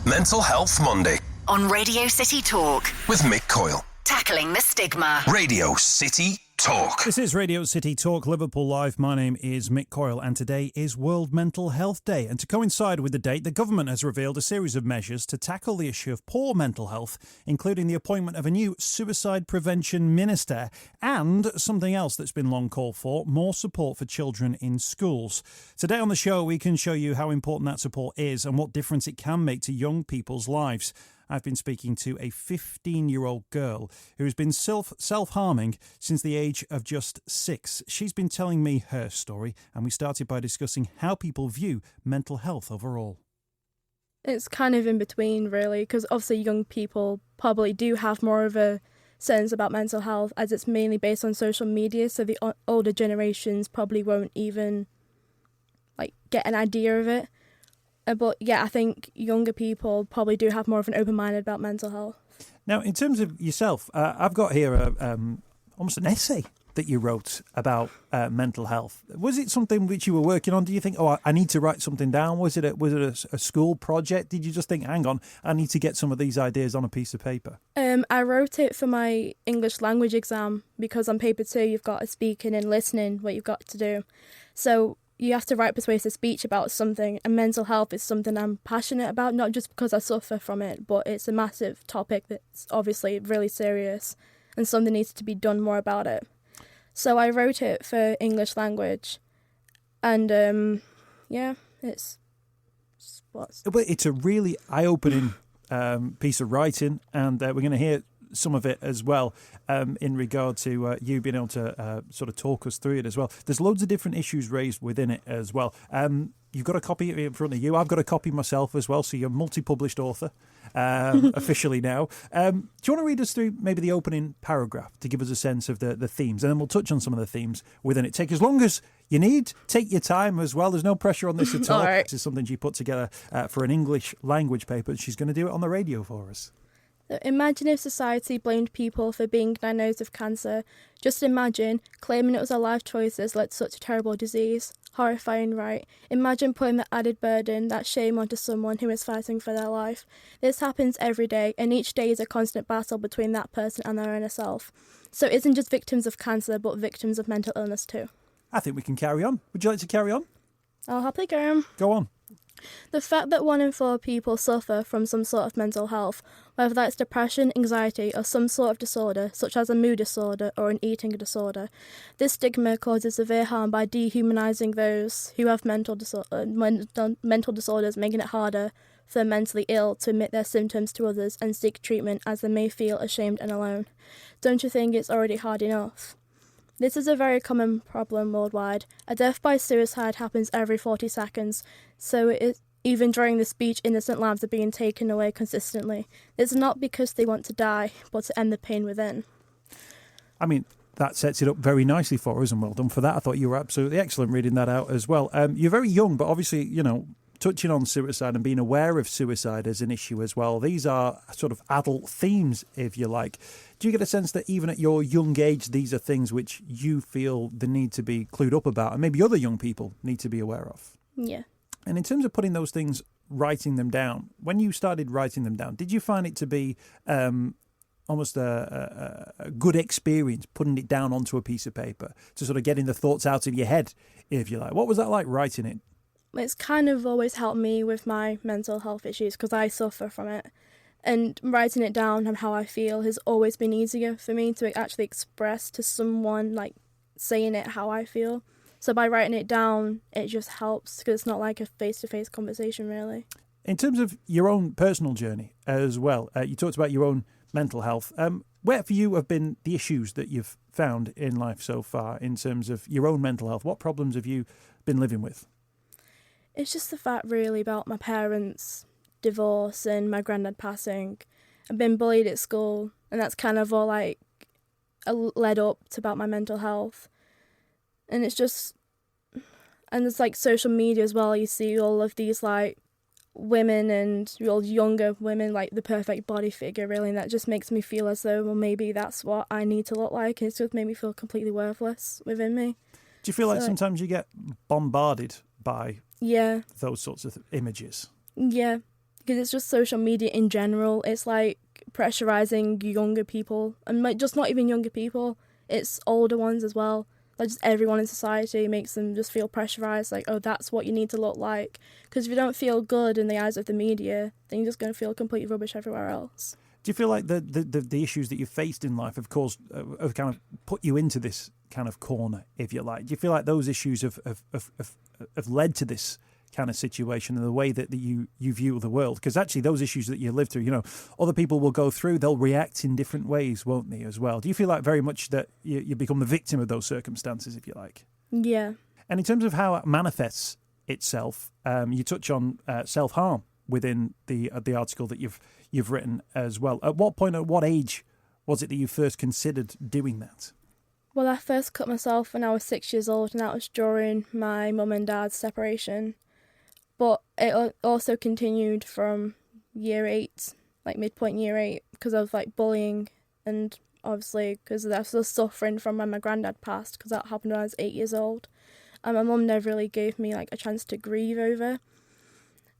Mental Health Monday On Radio City Talk. with Mick Coyle. Tackling the stigma. Radio City Talk. This is Radio City Talk, Liverpool Live. My name is Mick Coyle, and today is World Mental Health Day. And to coincide with the date, the government has revealed a series of measures to tackle the issue of poor mental health, including the appointment of a new suicide prevention minister and something else that's been long called for, more support for children in schools. Today on the show, we can show you how important that support is and what difference it can make to young people's lives. I've been speaking to a 15-year-old girl who has been self-harming since the age of just 6. She's been telling me her story, and we started by discussing how people view mental health overall. It's kind of in between, really, because obviously young people probably do have more of a sense about mental health, as it's mainly based on social media, so the older generations probably won't even get an idea of it. But yeah, I think younger people probably do have more of an open mind about mental health. Now, in terms of yourself, I've got here almost an essay that you wrote about mental health. Was it something which you were working on? Do you think, I need to write something down? Was it a school project? Did you just think, hang on, I need to get some of these ideas on a piece of paper? I wrote it for my English language exam, because on paper 2 you've got a speaking and listening, what you've got to do. So you have to write persuasive speech about something, and mental health is something I'm passionate about, not just because I suffer from it, but it's a massive topic that's obviously really serious and something needs to be done more about it. So I wrote it for English language, and it's a really eye-opening piece of writing, and we're going to hear some of it as well in regard to you being able to sort of talk us through it as well. There's loads of different issues raised within it as well. You've got a copy in front of you. I've got a copy myself as well, so you're a multi-published author officially now. Do you want to read us through maybe the opening paragraph to give us a sense of the themes, and then we'll touch on some of the themes within it. Take as long as you need. Take your time as well. There's no pressure on this at all. All right. This is something she put together for an English language paper, and she's going to do it on the radio for us. Imagine if society blamed people for being diagnosed with cancer. Just imagine claiming it was our life choices led to such a terrible disease. Horrifying, right? Imagine putting the added burden, that shame onto someone who is fighting for their life. This happens every day, and each day is a constant battle between that person and their inner self. So it isn't just victims of cancer, but victims of mental illness too. I think we can carry on. Would you like to carry on? I'll happily go. Go on. The fact that 1 in 4 people suffer from some sort of mental health, whether that's depression, anxiety, or some sort of disorder, such as a mood disorder or an eating disorder, this stigma causes severe harm by dehumanising those who have mental disorders, making it harder for the mentally ill to admit their symptoms to others and seek treatment, as they may feel ashamed and alone. Don't you think it's already hard enough? This is a very common problem worldwide. A death by suicide happens every 40 seconds, so even during the speech, innocent lives are being taken away consistently. It's not because they want to die, but to end the pain within. I mean, that sets it up very nicely for us, and well done for that. I thought you were absolutely excellent reading that out as well. You're very young, but obviously, touching on suicide and being aware of suicide as an issue as well. These are sort of adult themes, if you like. Do you get a sense that even at your young age, these are things which you feel the need to be clued up about, and maybe other young people need to be aware of? Yeah. And in terms of putting those things, writing them down, when you started writing them down, did you find it to be almost a good experience putting it down onto a piece of paper, to sort of getting the thoughts out of your head, if you like? What was that like, writing it? It's kind of always helped me with my mental health issues, because I suffer from it. And writing it down and how I feel has always been easier for me to actually express to someone, saying it how I feel. So by writing it down, it just helps, because it's not like a face-to-face conversation, really. In terms of your own personal journey as well, you talked about your own mental health. Where for you have been the issues that you've found in life so far in terms of your own mental health? What problems have you been living with? It's just the fact, really, about my parents' divorce and my granddad passing. I've been bullied at school, and that's kind of all led up to about my mental health. And it's social media as well. You see all of these women and all younger women, the perfect body figure, really, and that just makes me feel as though, well, maybe that's what I need to look like, and it's just made me feel completely worthless within me. Do you feel like sometimes you get bombarded by those sorts of images? Yeah. because it's just social media in general. It's like pressurizing younger people, and like just not even younger people, it's older ones as well. Like just everyone in society makes them just feel pressurized, like, oh, that's what you need to look like. Because if you don't feel good in the eyes of the media, then you're just going to feel complete rubbish everywhere else. Do you feel like the issues that you've faced in life have caused, have kind of put you into this kind of corner, if you like? Do you feel like those issues have led to this kind of situation and the way that you view the world? Because actually those issues that you live through, you know, other people will go through, they'll react in different ways, won't they, as well? Do you feel like very much that you become the victim of those circumstances, if you like? Yeah. And in terms of how it manifests itself, you touch on self-harm within the article that you've written as well. At what point, at what age was it that you first considered doing that? Well, I first cut myself when I was 6 years old, and that was during my mum and dad's separation. But it also continued from year 8, like midpoint year 8, because of like bullying, and obviously because I was still suffering from when my granddad passed, because that happened when I was 8 years old. And my mum never really gave me like a chance to grieve over.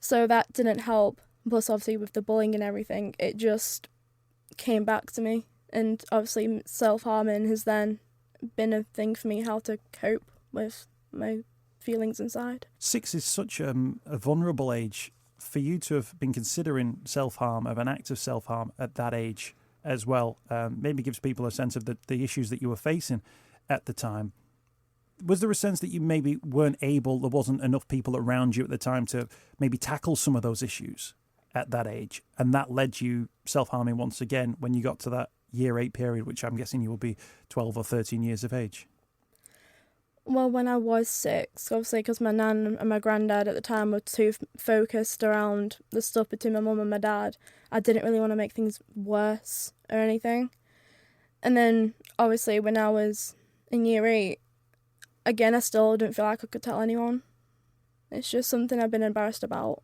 So that didn't help. Plus, obviously, with the bullying and everything, it just came back to me. And obviously, self-harming has then been a thing for me, how to cope with my feelings inside. 6 is such a vulnerable age. For you to have been considering self-harm, of an act of self-harm at that age as well, maybe gives people a sense of the issues that you were facing at the time. Was there a sense that you maybe weren't able, there wasn't enough people around you at the time to maybe tackle some of those issues at that age, and that led you self-harming once again when you got to that year 8 period, which I'm guessing you will be 12 or 13 years of age? Well, when I was 6, obviously, because my nan and my granddad at the time were too focused around the stuff between my mum and my dad, I didn't really want to make things worse or anything. And then, obviously, when I was in year 8, again, I still didn't feel like I could tell anyone. It's just something I've been embarrassed about.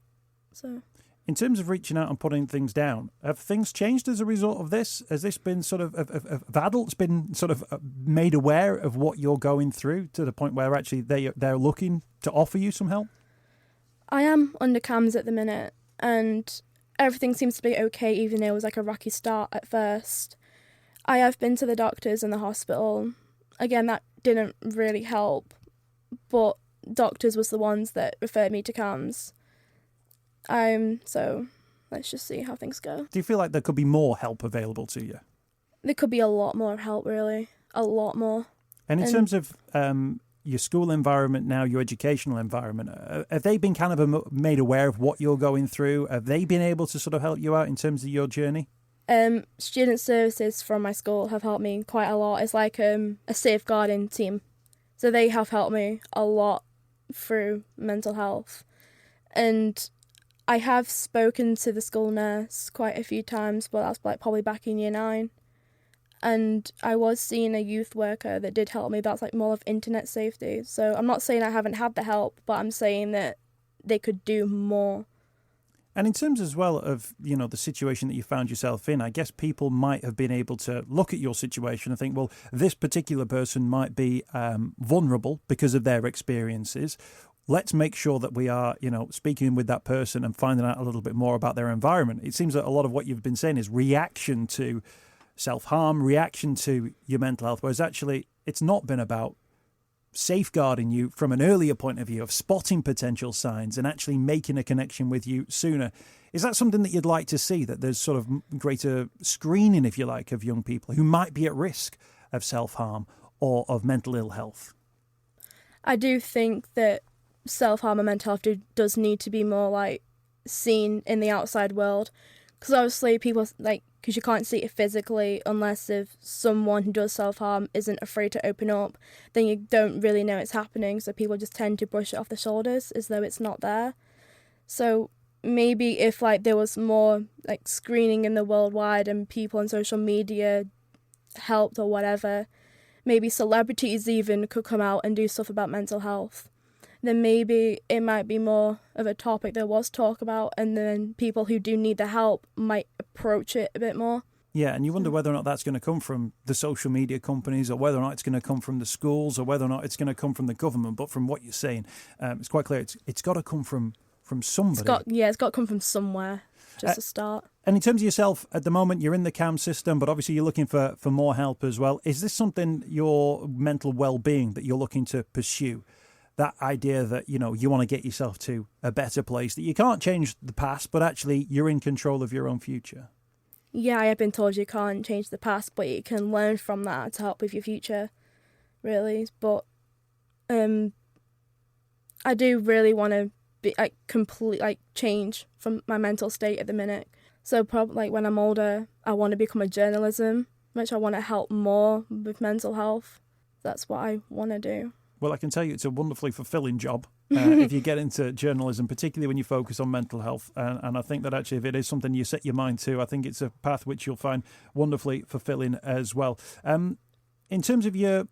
So, in terms of reaching out and putting things down, have things changed as a result of this? Has this been sort of adults been sort of made aware of what you're going through to the point where actually they're looking to offer you some help? I am under CAMS at the minute, and everything seems to be okay, even though it was like a rocky start at first. I have been to the doctors in the hospital. Again, that didn't really help, but doctors was the ones that referred me to CAMS. So let's just see how things go. Do you feel like there could be more help available to you? There could be a lot more help, really. A lot more. And in terms of your school environment now, your educational environment, have they been kind of made aware of what you're going through? Have they been able to sort of help you out in terms of your journey? Student services from my school have helped me quite a lot. It's like a safeguarding team. So they have helped me a lot through mental health. And I have spoken to the school nurse quite a few times, but that's like probably back in year 9. And I was seeing a youth worker that did help me. That's like more of internet safety. So I'm not saying I haven't had the help, but I'm saying that they could do more. And in terms as well of, you know, the situation that you found yourself in, I guess people might have been able to look at your situation and think, well, this particular person might be vulnerable because of their experiences. Let's make sure that we are, you know, speaking with that person and finding out a little bit more about their environment. It seems that a lot of what you've been saying is reaction to self-harm, reaction to your mental health, whereas actually it's not been about safeguarding you from an earlier point of view, of spotting potential signs and actually making a connection with you sooner. Is that something that you'd like to see, that there's sort of greater screening, if you like, of young people who might be at risk of self-harm or of mental ill health? I do think that self-harm and mental health does need to be more like seen in the outside world, because obviously people like, because you can't see it physically unless if someone who does self-harm isn't afraid to open up, then you don't really know it's happening, so people just tend to brush it off their shoulders as though it's not there. So maybe if like there was more like screening in the worldwide and people on social media helped or whatever, maybe celebrities even could come out and do stuff about mental health, then maybe it might be more of a topic there was talk about, and then people who do need the help might approach it a bit more. Yeah, and you wonder whether or not that's going to come from the social media companies, or whether or not it's going to come from the schools, or whether or not it's going to come from the government. But from what you're saying, it's quite clear it's got to come from from somebody. It's got to come from somewhere, just to start. And in terms of yourself, at the moment, you're in the CAM system, but obviously you're looking for more help as well. Is this something, your mental well-being, that you're looking to pursue? That idea that, you want to get yourself to a better place, that you can't change the past, but actually you're in control of your own future. Yeah, I have been told you can't change the past, but you can learn from that to help with your future, really. But I do really want to be change from my mental state at the minute. So probably when I'm older, I want to become a journalism, which I want to help more with mental health. That's what I want to do. Well, I can tell you it's a wonderfully fulfilling job if you get into journalism, particularly when you focus on mental health. And I think that actually if it is something you set your mind to, I think it's a path which you'll find wonderfully fulfilling as well. In terms of your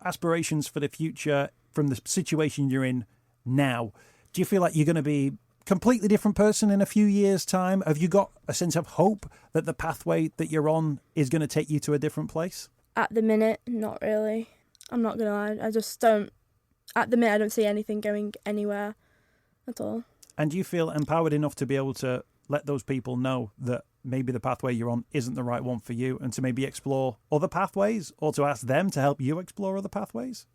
aspirations for the future from the situation you're in now, do you feel like you're going to be a completely different person in a few years' time? Have you got a sense of hope that the pathway that you're on is going to take you to a different place? At the minute, not really. I'm not going to lie. I just don't... At the minute, I don't see anything going anywhere at all. And do you feel empowered enough to be able to let those people know that maybe the pathway you're on isn't the right one for you, and to maybe explore other pathways, or to ask them to help you explore other pathways?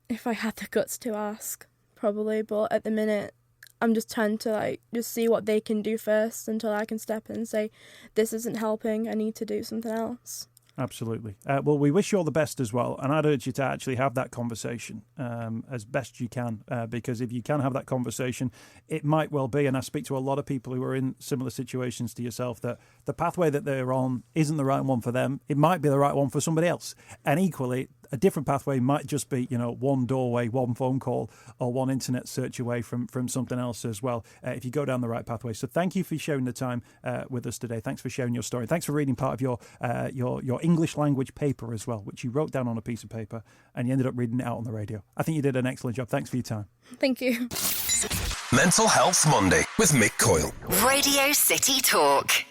If I had the guts to ask, probably. But at the minute, I'm just trying to just see what they can do first until I can step in and say, this isn't helping, I need to do something else. Absolutely. Well, we wish you all the best as well. And I'd urge you to actually have that conversation as best you can, because if you can have that conversation, it might well be, and I speak to a lot of people who are in similar situations to yourself, that the pathway that they're on isn't the right one for them. It might be the right one for somebody else. And equally, a different pathway might just be, one doorway, one phone call, or one internet search away from something else as well, if you go down the right pathway. So thank you for sharing the time with us today. Thanks for sharing your story. Thanks for reading part of your English language paper as well, which you wrote down on a piece of paper and you ended up reading it out on the radio. I think you did an excellent job. Thanks for your time. Thank you. Mental Health Monday with Mick Coyle. Radio City Talk.